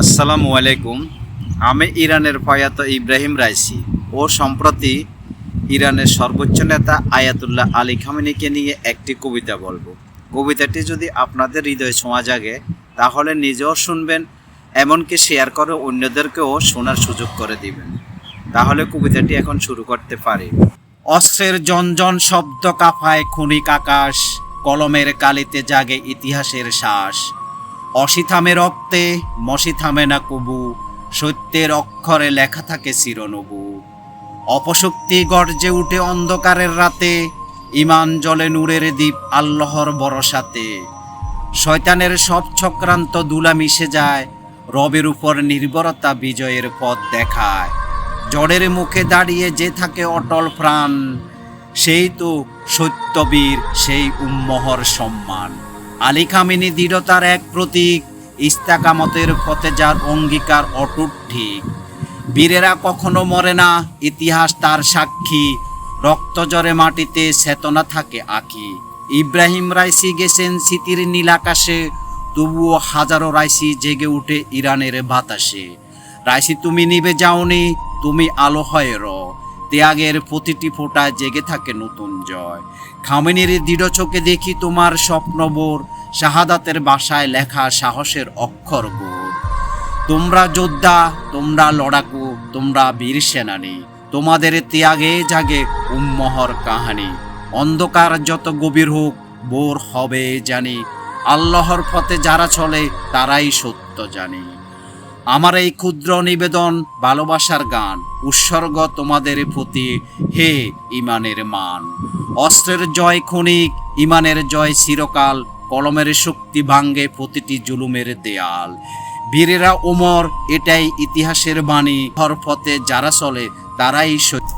আসসালামু আলাইকুম। আমি ইরানের প্রয়াত ইব্রাহিম রাইসি ও সম্প্রতি ইরানের সর্বোচ্চ নেতা আয়াতুল্লাহ আলী খামেনিকে নিয়ে একটি কবিতা বলবো। কবিতাটি যদি আপনাদের হৃদয়ে ছোঁয়া জাগে তাহলে নিজেও শুনবেন, এমনকি শেয়ার করে অন্যদেরকেও শোনার সুযোগ করে দিবেন। তাহলে কবিতাটি এখন শুরু করতে পারি। অস্ত্রের জনজন শব্দ কাঁপায় ক্ষণিক আকাশ, কলমের কালিতে জাগে ইতিহাসের শ্বাস। অসি থামে রক্তে, মসি থামে না কবু, সত্যের অক্ষরে লেখা থাকে চিরনবু। অপশক্তি গর্জে উঠে অন্ধকারের রাতে, ইমান জ্বলে নূরের দ্বীপ আল্লাহর ভরসাতে। শয়তানের সব চক্রান্ত দুলা মিশে যায়, রবের উপর নির্ভরতা বিজয়ের পথ দেখায়। জড়ের মুখে দাঁড়িয়ে যে থাকে অটল প্রাণ, সেই তো সত্যবীর, সেই উম্মহর সম্মান। আলী খামেনি দৃঢ়তার এক প্রতীক, ইস্তেকামতের পথে যার অঙ্গীকার অটুট ঠিক। বীরেরা কখনো মরে না, ইতিহাস তার সাক্ষী, রক্ত জরে মাটিতে চেতনা থাকে আঁকি। ইব্রাহিম রাইসি গেছেন স্মৃতির নীল আকাশে, তবুও হাজারো রাইসি জেগে উঠে ইরানের বাতাসে। রাইসি তুমি নিভে যাওনি, তুমি আলো হয়ে র, ত্যাগের প্রতিটি ফোঁটায় জেগে থাকে নতুন জয়। খামেনির দৃঢ় চোখে দেখি তোমার স্বপ্নবোর, শাহাদাতের ভাষায় লেখা সাহসের অক্ষর গোর। তোমরা যোদ্ধা, তোমরা লড়াকু, তোমরা বীর সেনানী, তোমাদের ত্যাগে জাগে উম্মহর কাহানি। অন্ধকার যত গভীর হোক, বোর হবে জানি, আল্লাহর পথে যারা চলে তারাই সত্য জানি। আমার এই ক্ষুদ্র নিবেদন ভালোবাসার গান, উৎসর্গ তোমাদের প্রতি, হে ইমানের মান। অস্ত্রের জয় ক্ষণিক, ইমানের জয় চিরকাল, কলমের শক্তি ভাঙ্গে প্রতিটি জুলুমের দেয়াল। বীরেরা ওমর, এটাই ইতিহাসের বাণী, হর পথে যারা চলে তারাই সত্য।